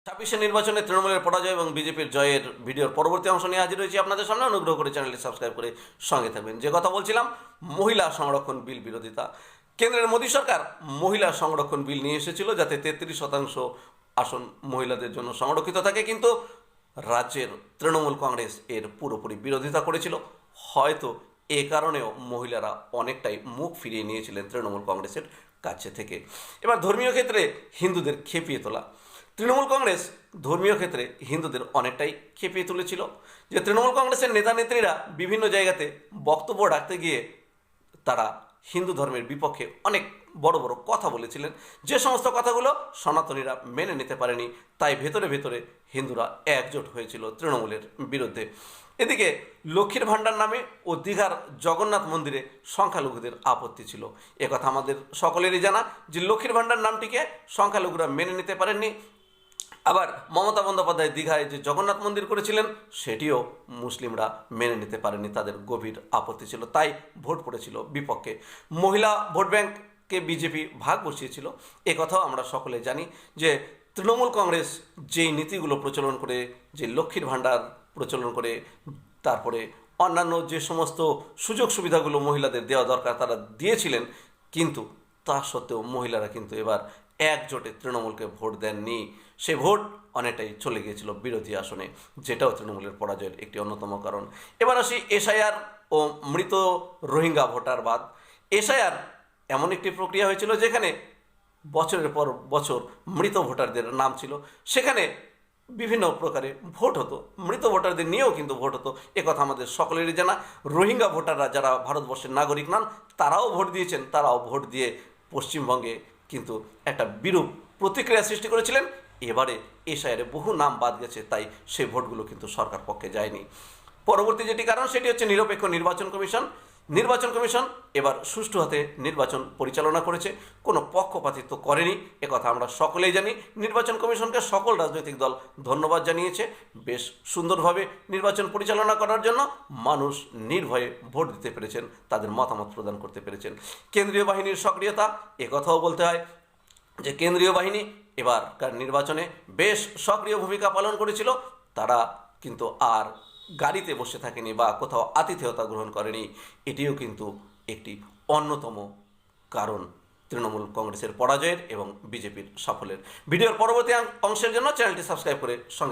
ছাব্বিশে নির্বাচনে তৃণমূলের পরাজয় এবং বিজেপির জয়ের ভিডিওর পরবর্তী অংশ নিয়ে হাজির হয়েছি আপনাদের সামনে। অনুগ্রহ করে চ্যানেলটি সাবস্ক্রাইব করে সঙ্গে থাকবেন। যে কথা বলছিলাম, মহিলা সংরক্ষণ বিল বিরোধিতা। কেন্দ্রের মোদী সরকার মহিলা সংরক্ষণ বিল নিয়ে এসেছিল যাতে 33% আসন মহিলাদের জন্য সংরক্ষিত থাকে, কিন্তু রাজ্যের তৃণমূল কংগ্রেস এর পুরোপুরি বিরোধিতা করেছিল। হয়তো এ কারণেও মহিলারা অনেকটাই মুখ ফিরিয়ে নিয়েছিলেন তৃণমূল কংগ্রেসের কাছে থেকে। এবার ধর্মীয় ক্ষেত্রে হিন্দুদের খেপিয়ে তোলা। তৃণমূল কংগ্রেস ধর্মীয় ক্ষেত্রে হিন্দুদের অনেকটাই খেপিয়ে তুলেছিল। যে তৃণমূল কংগ্রেসের নেতা নেত্রীরা বিভিন্ন জায়গাতে বক্তব্য রাখতে গিয়ে তারা হিন্দু ধর্মের বিপক্ষে অনেক বড় বড় কথা বলেছিলেন, যে সমস্ত কথাগুলো সনাতনীরা মেনে নিতে পারেনি। তাই ভেতরে ভেতরে হিন্দুরা একজোট হয়েছিল তৃণমূলের বিরুদ্ধে। এদিকে লক্ষ্মীর ভাণ্ডার নামে ও দীঘার জগন্নাথ মন্দিরে সংখ্যালঘুদের আপত্তি ছিল। একথা আমাদের সকলেরই জানা যে লক্ষ্মীর ভাণ্ডার নামটিকে সংখ্যালঘুরা মেনে নিতে পারেননি। আবার মমতা বন্দ্যোপাধ্যায় দীঘায় যে জগন্নাথ মন্দির করেছিলেন সেটিও মুসলিমরা মেনে নিতে পারেনি, তাদের গভীর আপত্তি ছিল, তাই ভোট পড়েছিল বিপক্ষে। মহিলা ভোট ব্যাংককে বিজেপি ভাগ বসিয়েছিল, এ কথাও আমরা সকলে জানি। যে তৃণমূল কংগ্রেস যেই নীতিগুলো প্রচলন করে, যে লক্ষ্মীর ভাণ্ডার প্রচলন করে, তারপরে অন্যান্য যে সমস্ত সুযোগ সুবিধাগুলো মহিলাদের দেওয়া দরকার তারা দিয়েছিলেন, কিন্তু তা সত্ত্বেও মহিলারা কিন্তু এবার একজোটে তৃণমূলকে ভোট দেননি। সে ভোট অনেকটাই চলে গিয়েছিল বিরোধী আসনে, যেটাও তৃণমূলের পরাজয়ের একটি অন্যতম কারণ। এবার আসি এসআইআর ও মৃত রোহিঙ্গা ভোটার বাদ। এসআইআর এমন একটি প্রক্রিয়া হয়েছিল যেখানে বছরের পর বছর মৃত ভোটারদের নাম ছিল, সেখানে বিভিন্ন প্রকারে ভোট হতো, মৃত ভোটারদের নিয়েও কিন্তু ভোট হতো। একথা আমাদের সকলেরই জানা। রোহিঙ্গা ভোটাররা যারা ভারতবর্ষের নাগরিক নন তারাও ভোট দিয়েছেন, তারাও ভোট দিয়ে পশ্চিমবঙ্গে কিন্তু একটা বিরূপ প্রতিক্রিয়া সৃষ্টি করেছিলেন। এবারে এসআইআরে বহু নাম বাদ গেছে, তাই সেই ভোটগুলো কিন্তু সরকার পক্ষে যায়নি। পরবর্তী যেটি কারণ সেটি হচ্ছে নিরপেক্ষ নির্বাচন কমিশন। নির্বাচন কমিশন এবার সুষ্ঠু হাতে নির্বাচন পরিচালনা করেছে, কোনো পক্ষপাতিত্ব করেনি, একথা আমরা সকলেই জানি। নির্বাচন কমিশনকে সকল রাজনৈতিক দল ধন্যবাদ জানিয়েছে। বেশ সুন্দরভাবে নির্বাচন পরিচালনা করার জন্য মানুষ নির্ভয়ে ভোট দিতে পেরেছেন, তাদের মতামত প্রদান করতে পেরেছেন। কেন্দ্রীয় বাহিনীর সক্রিয়তা, একথাও বলতে হয় যে কেন্দ্রীয় বাহিনী এবারকার নির্বাচনে বেশ সক্রিয় ভূমিকা পালন করেছিল। তারা কিন্তু আর গাড়িতে বসে থাকেনি বা কোথাও আতিথেয়তা গ্রহণ করেনি। এটিও কিন্তু একটি অন্যতম কারণ তৃণমূল কংগ্রেসের পরাজয়ের এবং বিজেপির সাফল্যের। ভিডিওর পরবর্তী অংশের জন্য চ্যানেলটি সাবস্ক্রাইব করে সঙ্গে